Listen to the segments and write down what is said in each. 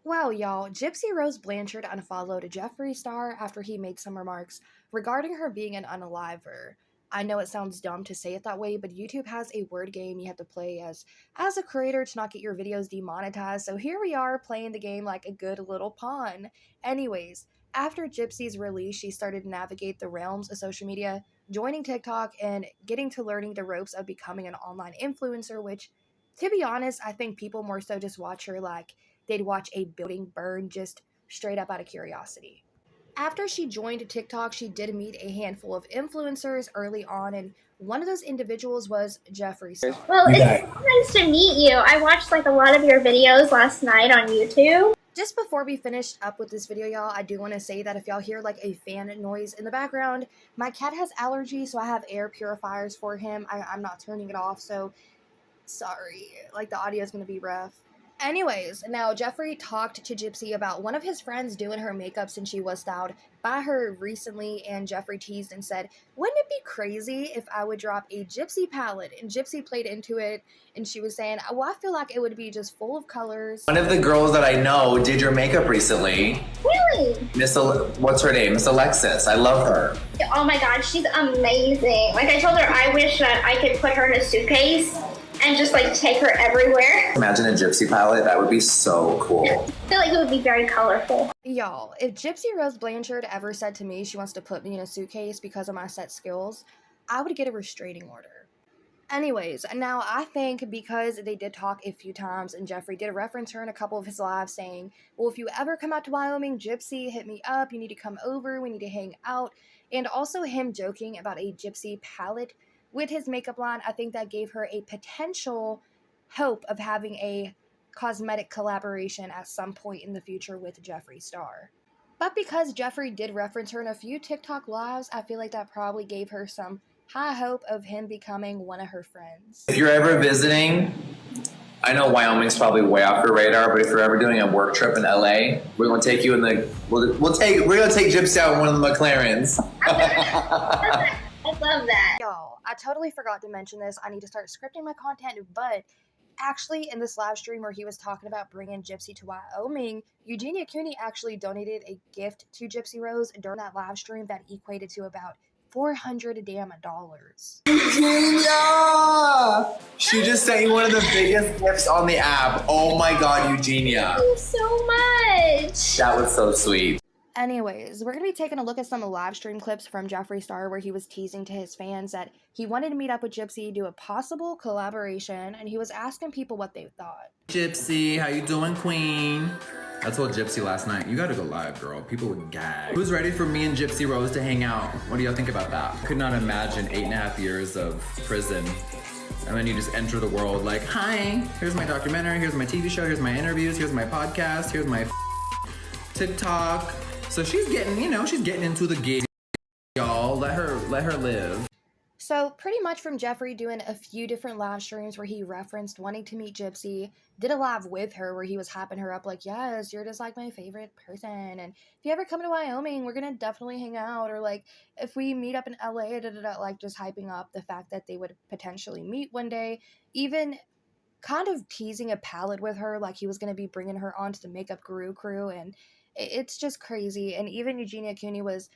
Wow, y'all, Gypsy Rose Blanchard unfollowed Jeffree Star after he made some remarks regarding her being an unaliver. I know it sounds dumb to say it that way, but YouTube has a word game you have to play as a creator to not get your videos demonetized. So here we are playing the game like a good little pawn. Anyways, after Gypsy's release, she started to navigate the realms of social media, joining TikTok and getting to learning the ropes of becoming an online influencer, which to be honest, I think people more so just watch her like they'd watch a building burn just straight up out of curiosity. After she joined TikTok, she did meet a handful of influencers early on, and one of those individuals was Jeffree Star. Well, it's nice to meet you. I watched like a lot of your videos last night on YouTube. Just before we finish up with this video, y'all, I do want to say that if y'all hear like a fan noise in the background, my cat has allergies, so I have air purifiers for him. I'm not turning it off, so sorry. Like the audio is going to be rough. Anyways, now Jeffree talked to Gypsy about one of his friends doing her makeup since she was styled by her recently, and Jeffree teased and said, wouldn't it be crazy if I would drop a Gypsy palette? And Gypsy played into it, and she was saying, well, I feel like it would be just full of colors. One of the girls that I know did your makeup recently. Really? What's her name? Miss Alexis. I love her. Oh my god, she's amazing. Like I told her I wish that I could put her in a suitcase and just like take her everywhere. Imagine a Gypsy palette. That would be so cool. I feel like it would be very colorful. Y'all, if Gypsy Rose Blanchard ever said to me she wants to put me in a suitcase because of my set skills, I would get a restraining order. Anyways, now I think because they did talk a few times and Jeffree did reference her in a couple of his lives saying, well, if you ever come out to Wyoming, Gypsy, hit me up. You need to come over. We need to hang out. And also him joking about a Gypsy palette with his makeup line, I think that gave her a potential hope of having a cosmetic collaboration at some point in the future with Jeffree Star. But because Jeffree did reference her in a few TikTok lives, I feel like that probably gave her some high hope of him becoming one of her friends. If you're ever visiting, I know Wyoming's probably way off your radar, but if you're ever doing a work trip in LA, we're gonna take you in the we're gonna take Gypsy out in one of the McLarens. I love that. Y'all, I totally forgot to mention this. I need to start scripting my content, but actually in this live stream where he was talking about bringing Gypsy to Wyoming, Eugenia Cooney actually donated a gift to Gypsy Rose during that live stream that equated to about $400 damn. Eugenia! She just sent you one of the biggest gifts on the app. Oh my god, Eugenia. Thank you so much. That was so sweet. Anyways, we're going to be taking a look at some live stream clips from Jeffree Star where he was teasing to his fans that he wanted to meet up with Gypsy, do a possible collaboration, and he was asking people what they thought. Gypsy, how you doing, queen? I told Gypsy last night, you gotta go live, girl. People would gag. Who's ready for me and Gypsy Rose to hang out? What do y'all think about that? Could not imagine 8.5 years of prison. And then you just enter the world like, hi, here's my documentary, here's my TV show, here's my interviews, here's my podcast, here's my TikTok. So she's getting, she's getting into the game, y'all. Let her live. So pretty much from Jeffree doing a few different live streams where he referenced wanting to meet Gypsy, did a live with her where he was hyping her up like, yes, you're just like my favorite person. And if you ever come to Wyoming, we're going to definitely hang out. Or like if we meet up in LA, like just hyping up the fact that they would potentially meet one day. Even kind of teasing a palette with her like he was going to be bringing her onto the Makeup Guru crew. And it's just crazy. And even Eugenia Cooney was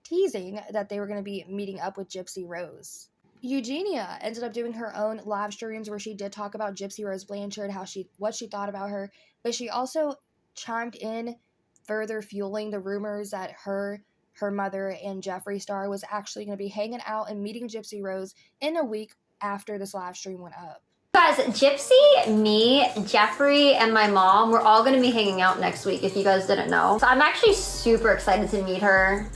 teasing that they were going to be meeting up with Gypsy Rose. Eugenia ended up doing her own live streams where she did talk about Gypsy Rose Blanchard, what she thought about her, but she also chimed in, further fueling the rumors that her mother and Jeffree Star was actually going to be hanging out and meeting Gypsy Rose in a week after this live stream went up. Guys, Gypsy, me, Jeffree, and my mom, we're all going to be hanging out next week, if you guys didn't know. So I'm actually super excited to meet her.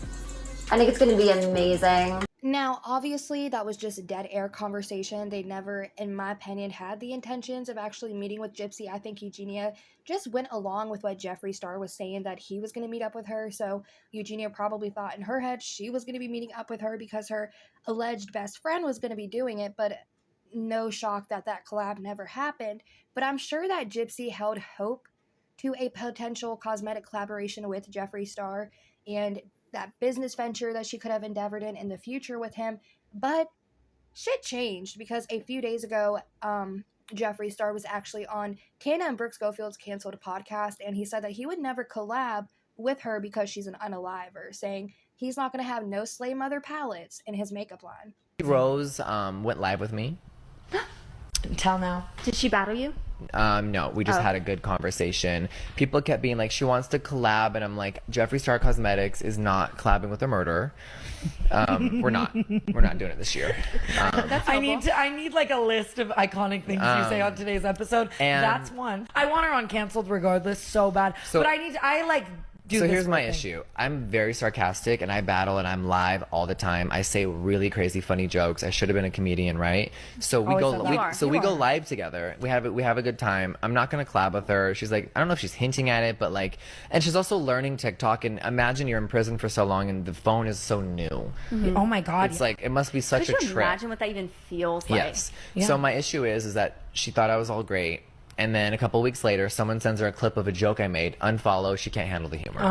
I think it's going to be amazing. Now, obviously, that was just a dead air conversation. They never, in my opinion, had the intentions of actually meeting with Gypsy. I think Eugenia just went along with what Jeffree Star was saying, that he was going to meet up with her. So Eugenia probably thought in her head she was going to be meeting up with her because her alleged best friend was going to be doing it. But no shock that that collab never happened. But I'm sure that Gypsy held hope to a potential cosmetic collaboration with Jeffree Star and that business venture that she could have endeavored in the future with him. But shit changed because a few days ago, Jeffree Star was actually on Tana and Brooke Schofield's canceled podcast, and he said that he would never collab with her because she's an unaliver, saying he's not going to have no Slay Mother palettes in his makeup line. Rose went live with me. Tell now. Did she battle you? No, we just had a good conversation. People kept being like, she wants to collab, and I'm like, Jeffree Star Cosmetics is not collabing with a murderer. We're not doing it this year. I need like a list of iconic things you say on today's episode. and- That's one. I want her on canceled regardless, so bad. So- but I like do So this here's my whole thing. issue. I'm very sarcastic, and I battle, and I'm live all the time. I say really crazy, funny jokes. I should have been a comedian, right? So we Always go, said that. we You go are. live together. We have a good time. I'm not gonna collab with her. She's like, I don't know if she's hinting at it, but like, and she's also learning TikTok. And imagine you're in prison for so long, and the phone is so new. Oh my God. It's like it must be such Could a you trip. imagine what that even feels like? Yes. So my issue is that she thought I was all great. And then a couple weeks later, someone sends her a clip of a joke I made. Unfollow. She can't handle the humor.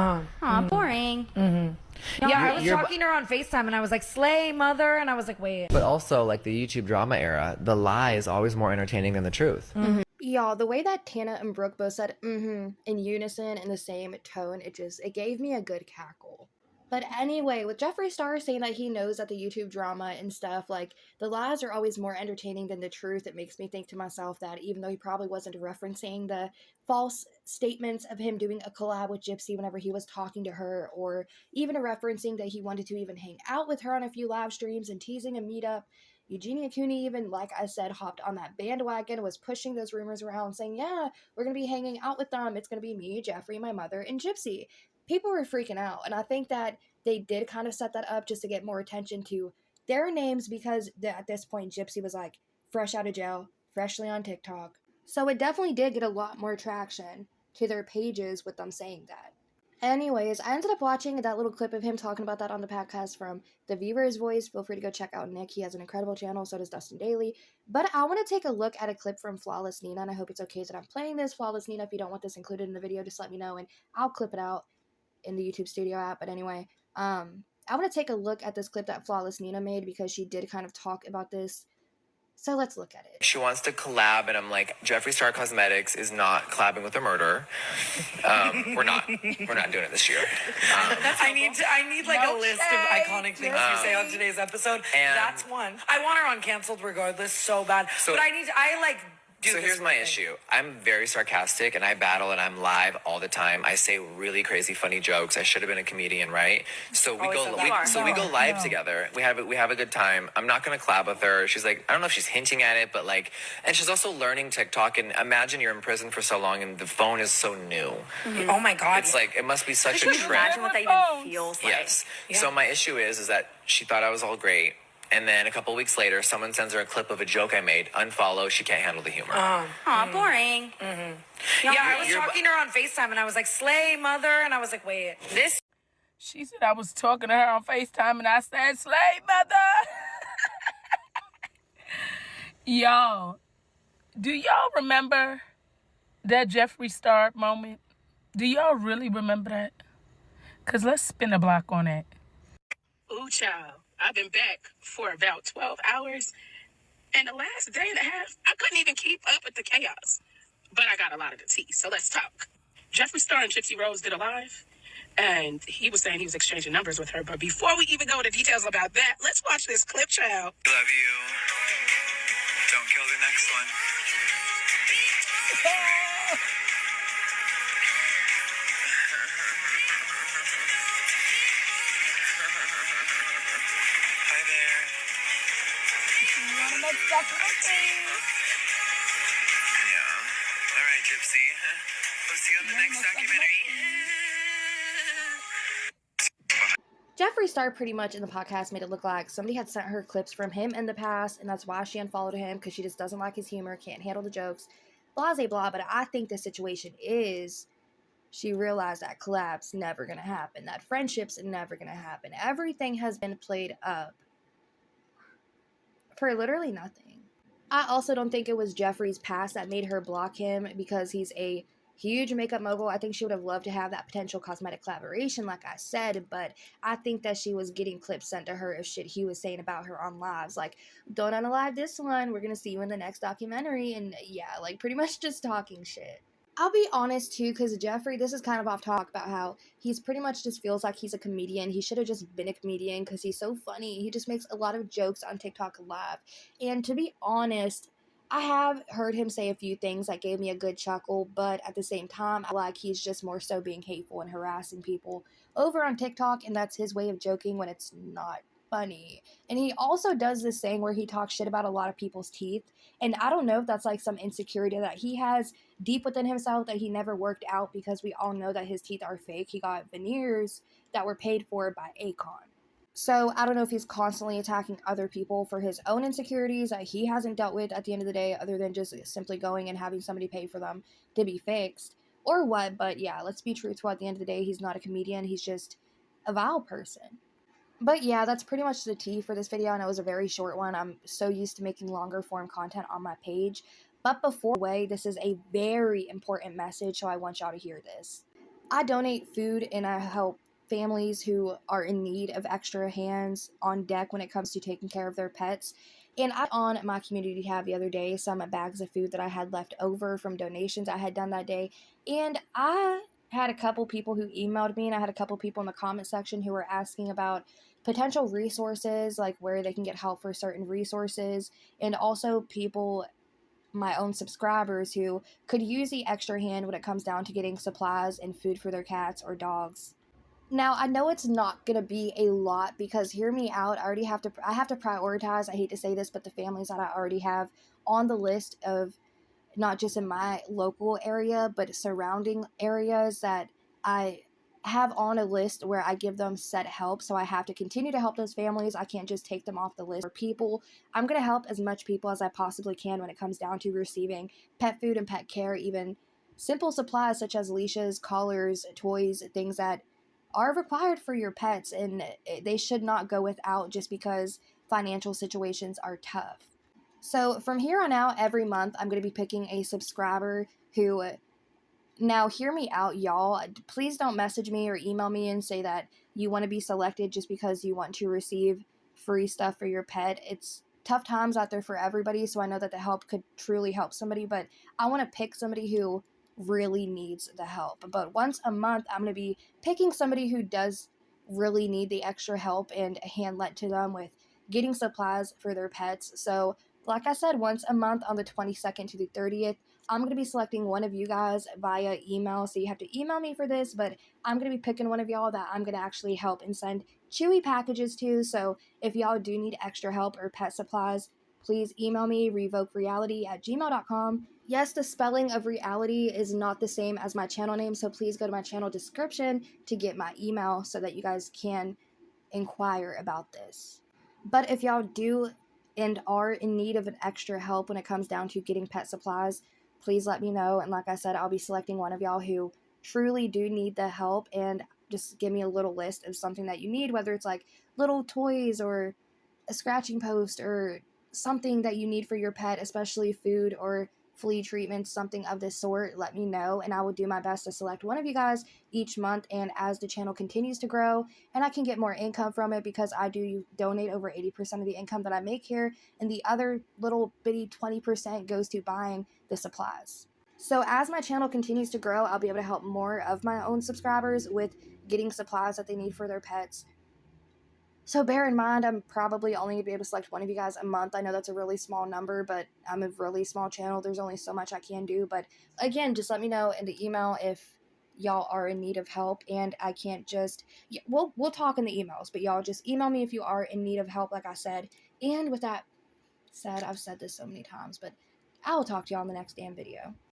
Aw, boring. I was talking to her on FaceTime and I was like, Slay Mother. And I was like, wait. But also, like the YouTube drama era, the lie is always more entertaining than the truth. Y'all, the way that Tana and Brooke both said in unison in the same tone, it gave me a good cackle. But anyway, with Jeffree Star saying that he knows that the YouTube drama and stuff, like, the lies are always more entertaining than the truth, it makes me think to myself that even though he probably wasn't referencing the false statements of him doing a collab with Gypsy whenever he was talking to her, or even referencing that he wanted to even hang out with her on a few live streams and teasing a meetup, Eugenia Cooney even, like I said, hopped on that bandwagon, was pushing those rumors around, saying, yeah, we're going to be hanging out with them. It's going to be me, Jeffree, my mother, and Gypsy. People were freaking out, and I think that they did kind of set that up just to get more attention to their names, because at this point, Gypsy was like fresh out of jail, freshly on TikTok. So it definitely did get a lot more traction to their pages with them saying that. Anyways, I ended up watching that little clip of him talking about that on the podcast from The Viewer's Voice. Feel free to go check out Nick. He has an incredible channel, so does Dustin Daly. But I want to take a look at a clip from Flawless Nina, and I hope it's okay that I'm playing this. Flawless Nina, if you don't want this included in the video, just let me know, and I'll clip it out in the YouTube Studio app. But anyway, I want to take a look at this clip that Flawless Nina made, because she did kind of talk about this. So let's look at it. She wants to collab, and I'm like, Jeffree Star Cosmetics is not collabing with a murderer. We're not doing it this year. I need like a list of iconic things you say on today's episode. and- That's one. I want her on canceled regardless, so bad. So- but I like do So this here's my whole thing. issue. I'm very sarcastic, and I battle, and I'm live all the time. I say really crazy, funny jokes. I should have been a comedian, right? So we Always go, said that. we go live together. We have a good time. I'm not gonna collab with her. She's like, I don't know if she's hinting at it, but like, and she's also learning TikTok. And imagine you're in prison for so long, and the phone is so new. Oh my God. It's like it must be such Could a you trip. imagine what that even feels like? Yes. So my issue is that she thought I was all great. And then a couple weeks later, someone sends her a clip of a joke I made. Unfollow. She can't handle the humor. Aw, boring. I was talking to her on FaceTime and I was like, Slay Mother. And I was like, wait, this. She said I was talking to her on FaceTime and I said, Slay Mother. Yo, do y'all remember that Jeffree Star moment? Do y'all really remember that? Because let's spin a block on that. Ooh, child, I've been back for about 12 hours. And the last day and a half, I couldn't even keep up with the chaos. But I got a lot of the tea, so let's talk. Jeffree Star and Gypsy Rose did a live, and he was saying he was exchanging numbers with her. But before we even go into details about that, let's watch this clip, child. Love you. Don't kill the next one. Hi there. Yeah. All right, Gypsy. We'll see you on the next documentary. Jeffree Star pretty much in the podcast made it look like somebody had sent her clips from him in the past, and that's why she unfollowed him, because she just doesn't like his humor, can't handle the jokes, blah, blah, blah. But I think the situation is she realized that collab's never going to happen, that friendship's never going to happen. Everything has been played up for literally nothing. I also don't think it was Jeffree's past that made her block him, because he's a huge makeup mogul. I think she would have loved to have that potential cosmetic collaboration, like I said, but I think that she was getting clips sent to her of shit he was saying about her on lives. Like, don't unalive this one. We're going to see you in the next documentary. And yeah, like pretty much just talking shit. I'll be honest too, because Jeffree, this is kind of off talk about how he's pretty much just feels like he's a comedian. He should have just been a comedian because he's so funny. He just makes a lot of jokes on TikTok Live. And to be honest, I have heard him say a few things that gave me a good chuckle, but at the same time, I like he's just more so being hateful and harassing people over on TikTok, and that's his way of joking when it's not funny. And he also does this thing where he talks shit about a lot of people's teeth, and I don't know if that's like some insecurity that he has deep within himself that he never worked out, because we all know that his teeth are fake. He got veneers that were paid for by Akon. So I don't know if he's constantly attacking other people for his own insecurities that he hasn't dealt with at the end of the day, other than just simply going and having somebody pay for them to be fixed, or what. But yeah, let's be truthful. At the end of the day, he's not a comedian. He's just a vile person. But yeah, that's pretty much the tea for this video, and it was a very short one. I'm so used to making longer form content on my page. But before way, this is a very important message, so I want y'all to hear this. I donate food and I help families who are in need of extra hands on deck when it comes to taking care of their pets. And I on my community tab the other day some bags of food that I had left over from donations I had done that day. And I had a couple people who emailed me, and I had a couple people in the comment section who were asking about potential resources, like where they can get help for certain resources, and also people, my own subscribers, who could use the extra hand when it comes down to getting supplies and food for their cats or dogs. Now, I know it's not going to be a lot, because hear me out, I have to prioritize, I hate to say this, but the families that I already have on the list of, not just in my local area, but surrounding areas that I have on a list where I give them set help. So I have to continue to help those families. I can't just take them off the list for people. I'm going to help as much people as I possibly can when it comes down to receiving pet food and pet care, even simple supplies such as leashes, collars, toys, things that are required for your pets, and they should not go without just because financial situations are tough. So from here on out, every month, I'm going to be picking a subscriber who, now hear me out, y'all. Please don't message me or email me and say that you want to be selected just because you want to receive free stuff for your pet. It's tough times out there for everybody, so I know that the help could truly help somebody, but I want to pick somebody who really needs the help. But once a month, I'm going to be picking somebody who does really need the extra help and a hand lent to them with getting supplies for their pets. So like I said, once a month on the 22nd to the 30th, I'm going to be selecting one of you guys via email. So you have to email me for this, but I'm going to be picking one of y'all that I'm going to actually help and send Chewy packages to. So if y'all do need extra help or pet supplies, please email me, revokereality@gmail.com. Yes, the spelling of reality is not the same as my channel name, so please go to my channel description to get my email so that you guys can inquire about this. But if y'all do and are in need of an extra help when it comes down to getting pet supplies, please let me know. And like I said, I'll be selecting one of y'all who truly do need the help, and just give me a little list of something that you need, whether it's like little toys or a scratching post or something that you need for your pet, especially food or flea treatments, something of this sort. Let me know, and I will do my best to select one of you guys each month. And as the channel continues to grow and I can get more income from it, because I do donate over 80% of the income that I make here, and the other little bitty 20% goes to buying the supplies. So as my channel continues to grow, I'll be able to help more of my own subscribers with getting supplies that they need for their pets. So bear in mind, I'm probably only going to be able to select one of you guys a month. I know that's a really small number, but I'm a really small channel. There's only so much I can do. But again, just let me know in the email if y'all are in need of help, and I can't just, we'll talk in the emails, but y'all just email me if you are in need of help, like I said. And with that said, I've said this so many times, but I will talk to y'all in the next damn video.